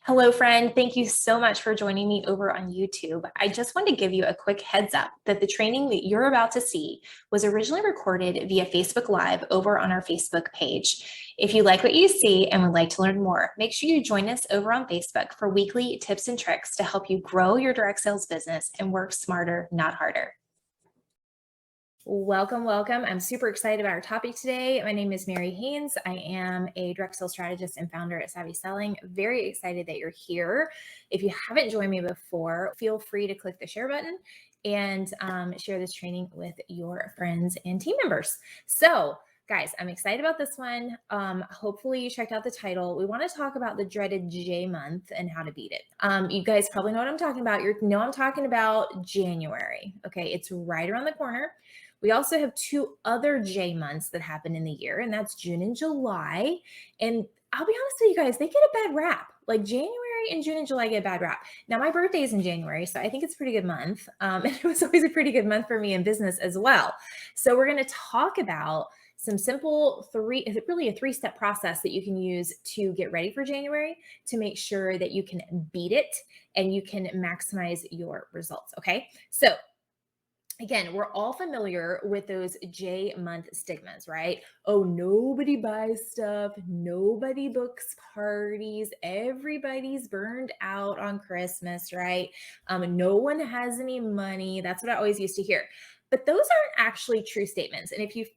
Hello, friend. Thank you so much for joining me over on YouTube. I just wanted to give you a quick heads up that the training that you're about to see was originally recorded via Facebook Live over on our Facebook page. If you like what you see and would like to learn more, make sure you join us over on Facebook for weekly tips and tricks to help you grow your direct sales business and work smarter, not harder. Welcome, welcome. I'm super excited about our topic today. My name is Mary Haynes. I am a direct sales strategist and founder at Savvy Selling. Very excited that you're here. If you haven't joined me before, feel free to click the share button and share this training with your friends and team members. So, guys, I'm excited about this one. Hopefully you checked out the title. We want to talk about the dreaded J month and how to beat it. You guys probably know what I'm talking about. I'm talking about January. Okay, it's right around the corner. We also have two other J months that happen in the year, and that's June and July. And I'll be honest with you guys, they get a bad rap. Like January and June and July get a bad rap. Now, my birthday is in January, so I think it's a pretty good month. And it was always a pretty good month for me in business as well. So we're going to talk about some simple a three-step process that you can use to get ready for January to make sure that you can beat it and you can maximize your results. Okay. So again, we're all familiar with those J month stigmas, right? Oh, nobody buys stuff. Nobody books parties. Everybody's burned out on Christmas, right? No one has any money. That's what I always used to hear. But those aren't actually true statements. And if you've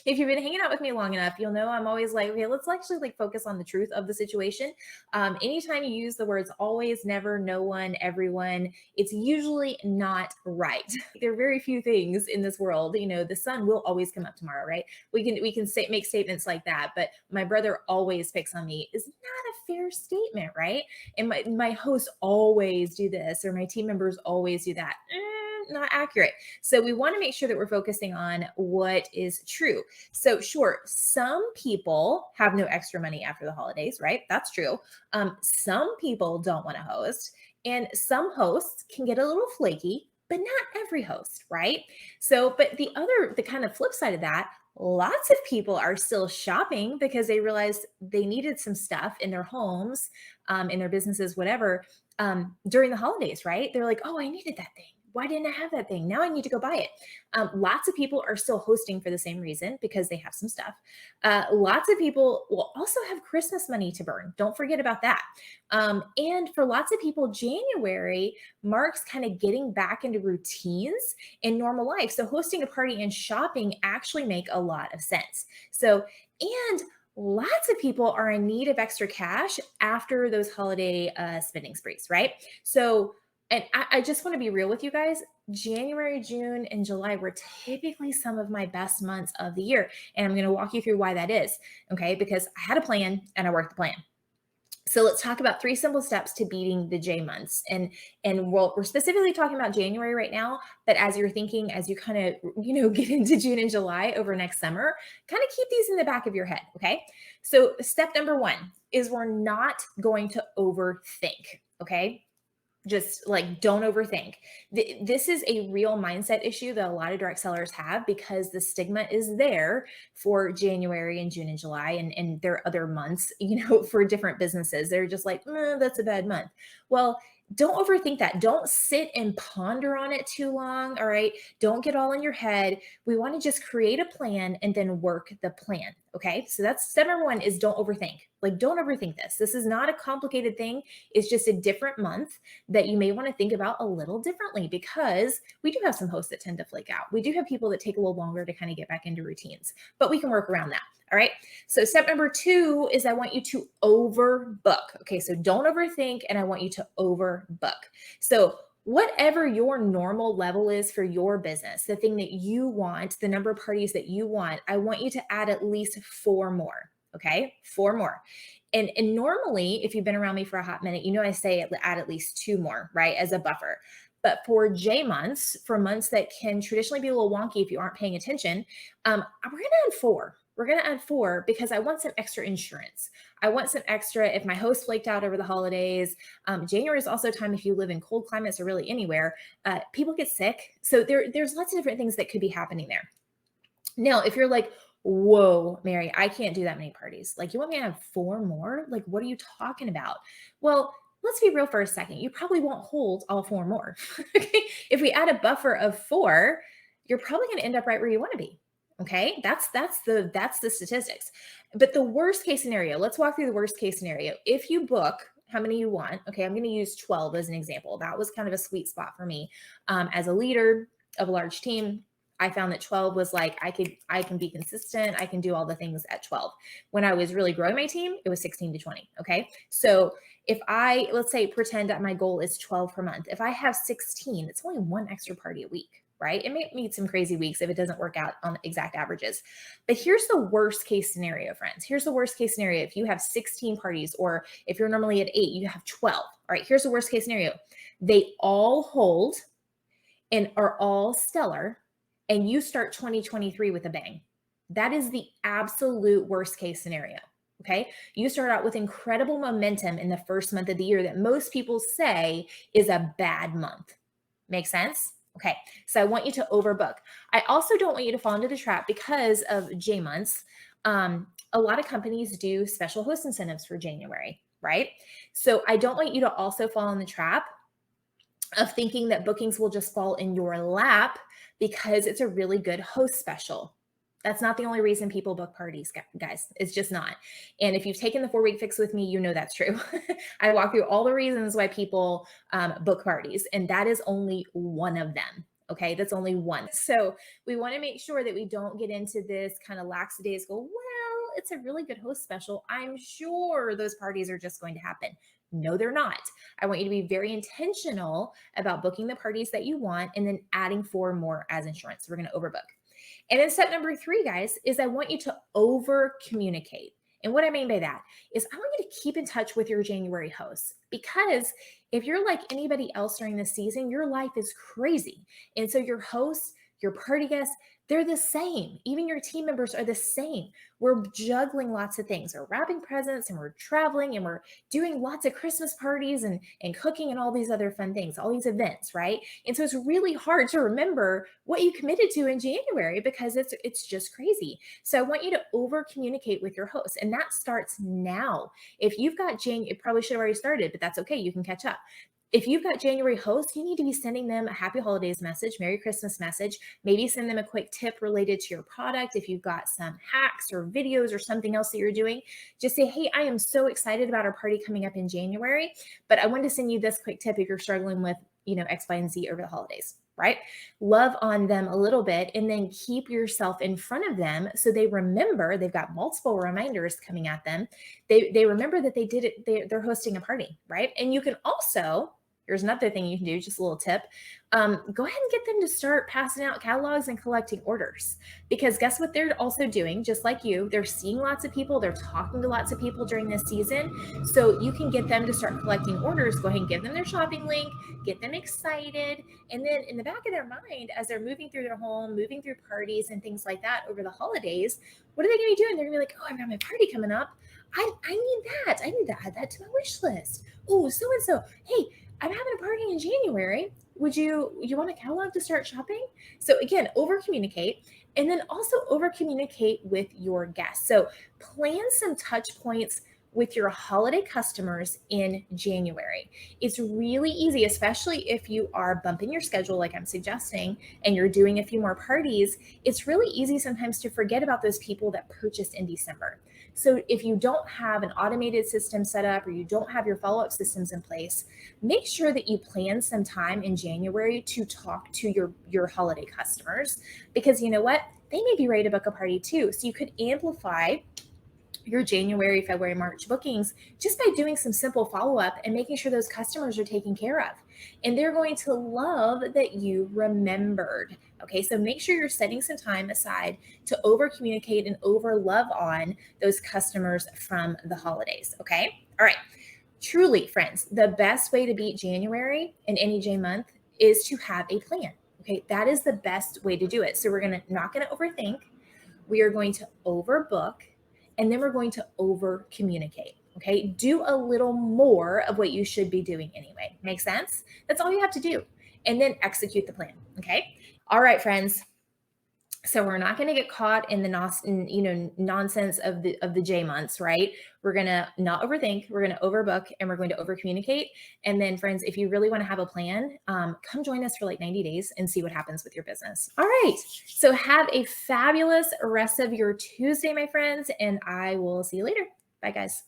if you've been hanging out with me long enough, you'll know I'm always like, okay, let's actually focus on the truth of the situation. Anytime you use the words always, never, no one, everyone, it's usually not right. There are very few things in this world. The sun will always come up tomorrow, right? We can make statements like that, but my brother always picks on me is not a fair statement, right? And my hosts always do this, or my team members always do that. Not accurate. So we want to make sure that we're focusing on what is true. So sure, some people have no extra money after the holidays, right? That's true. Some people don't want to host, and some hosts can get a little flaky, but not every host, right? So, but the kind of flip side of that, lots of people are still shopping because they realized they needed some stuff in their homes, in their businesses, whatever, during the holidays, right? They're like, oh, I needed that thing. Why didn't I have that thing? Now I need to go buy it. Lots of people are still hosting for the same reason, because they have some stuff. Lots of people will also have Christmas money to burn. Don't forget about that. And for lots of people, January marks kind of getting back into routines in normal life. So hosting a party and shopping actually make a lot of sense. And lots of people are in need of extra cash after those holiday spending sprees, right? And I just want to be real with you guys. January, June, and July were typically some of my best months of the year. And I'm going to walk you through why that is. Okay. Because I had a plan and I worked the plan. So let's talk about 3 simple steps to beating the J months. And we're specifically talking about January right now, but as you're thinking, as you kind of, get into June and July over next summer, kind of keep these in the back of your head. Okay. So step number 1 is we're not going to overthink. Okay. Just like, don't overthink. This is a real mindset issue that a lot of direct sellers have, because the stigma is there for January and June and July, and there are other months, for different businesses. They're just like, that's a bad month. Well, don't overthink that. Don't sit and ponder on it too long. All right. Don't get all in your head. We want to just create a plan and then work the plan. Okay. So that's step number 1, is don't overthink. Like, don't overthink this. This is not a complicated thing. It's just a different month that you may want to think about a little differently, because we do have some hosts that tend to flake out. We do have people that take a little longer to kind of get back into routines, but we can work around that. All right. So step number 2 is I want you to overbook. Okay. So don't overthink, and I want you to overbook. So whatever your normal level is for your business, the thing that you want, the number of parties that you want, I want you to add at least 4 more. Okay. 4 more. And normally, if you've been around me for a hot minute, I say add at least 2 more, right, as a buffer. But for J months, for months that can traditionally be a little wonky if you aren't paying attention, we're going to add 4. We're going to add 4 because I want some extra insurance. I want some extra if my host flaked out over the holidays. January is also a time, if you live in cold climates or really anywhere, people get sick. So there's lots of different things that could be happening there. Now, if you're like, Whoa, Mary, I can't do that many parties. Like, you want me to have 4 more? Like, what are you talking about? Well, let's be real for a second. You probably won't hold all 4 more. Okay. If we add a buffer of 4, you're probably going to end up right where you want to be. Okay. That's the statistics. But the worst case scenario, let's walk through the worst case scenario. If you book how many you want, okay, I'm going to use 12 as an example. That was kind of a sweet spot for me. As a leader of a large team, I found that 12 was like, I can be consistent. I can do all the things at 12. When I was really growing my team, it was 16 to 20. Okay. So if let's say, pretend that my goal is 12 per month. If I have 16, it's only one extra party a week, right? It may meet some crazy weeks if it doesn't work out on exact averages. But here's the worst case scenario, friends. Here's the worst case scenario. If you have 16 parties, or if you're normally at 8, you have 12. All right. Here's the worst case scenario. They all hold and are all stellar, and you start 2023 with a bang. That is the absolute worst case scenario. Okay. You start out with incredible momentum in the first month of the year that most people say is a bad month. Make sense? Okay. So I want you to overbook. I also don't want you to fall into the trap because of J months. A lot of companies do special host incentives for January, right? So I don't want you to also fall in the trap of thinking that bookings will just fall in your lap because it's a really good host special. That's not the only reason people book parties, guys. It's just not. And if you've taken the 4-week fix with me, you know that's true. I walk through all the reasons why people book parties, and that is only one of them. Okay, that's only one. So we want to make sure that we don't get into this kind of lackadaisical, well, it's a really good host special, I'm sure those parties are just going to happen. No, they're not. I want you to be very intentional about booking the parties that you want and then adding 4 more as insurance. We're going to overbook. And then step number 3, guys, is I want you to over communicate. And what I mean by that is I want you to keep in touch with your January hosts, because if you're like anybody else during the season, your life is crazy. And so your hosts, your party guests, they're the same. Even your team members are the same. We're juggling lots of things. We're wrapping presents and we're traveling and we're doing lots of Christmas parties and cooking and all these other fun things, all these events, right? And so it's really hard to remember what you committed to in January because it's just crazy. So I want you to over communicate with your hosts, and that starts now. If you've got it probably should have already started, but that's okay. You can catch up. If you've got January hosts, you need to be sending them a happy holidays message, Merry Christmas message, maybe send them a quick tip related to your product. If you've got some hacks or videos or something else that you're doing, just say, hey, I am so excited about our party coming up in January, but I wanted to send you this quick tip if you're struggling with, X, Y, and Z over the holidays, right? Love on them a little bit and then keep yourself in front of them so they remember. They've got multiple reminders coming at them. They remember that they did it. They're hosting a party, right? And you can also, here's another thing you can do, just a little tip. Go ahead and get them to start passing out catalogs and collecting orders, because guess what they're also doing? Just like you, they're seeing lots of people, they're talking to lots of people during this season. So you can get them to start collecting orders. Go ahead and give them their shopping link, get them excited. And then in the back of their mind, as they're moving through their home, moving through parties and things like that over the holidays, what are they going to be doing? They're going to be like, oh, I've got my party coming up. I need that. I need to add that to my wish list. Oh, so-and-so. Hey, I'm having a party in January. Would you want a catalog to start shopping? So again, over communicate, and then also over communicate with your guests. So plan some touch points with your holiday customers in January. It's really easy, especially if you are bumping your schedule like I'm suggesting and you're doing a few more parties. It's really easy sometimes to forget about those people that purchased in December. So if you don't have an automated system set up or you don't have your follow-up systems in place, make sure that you plan some time in January to talk to your holiday customers, because you know what? They may be ready to book a party too. So you could amplify your January, February, March bookings just by doing some simple follow-up and making sure those customers are taken care of. And they're going to love that you remembered. Okay, so make sure you're setting some time aside to over communicate and over love on those customers from the holidays. Okay, all right. Truly, friends, the best way to beat January in any J month is to have a plan. Okay, that is the best way to do it. So we're not going to overthink. We are going to overbook, and then we're going to over communicate. Okay. Do a little more of what you should be doing anyway. Make sense? That's all you have to do. And then execute the plan. Okay. All right, friends. So we're not going to get caught in the nonsense of the J months, right? We're going to not overthink, we're going to overbook, and we're going to over communicate. And then, friends, if you really want to have a plan, come join us for like 90 days and see what happens with your business. All right. So have a fabulous rest of your Tuesday, my friends, and I will see you later. Bye, guys.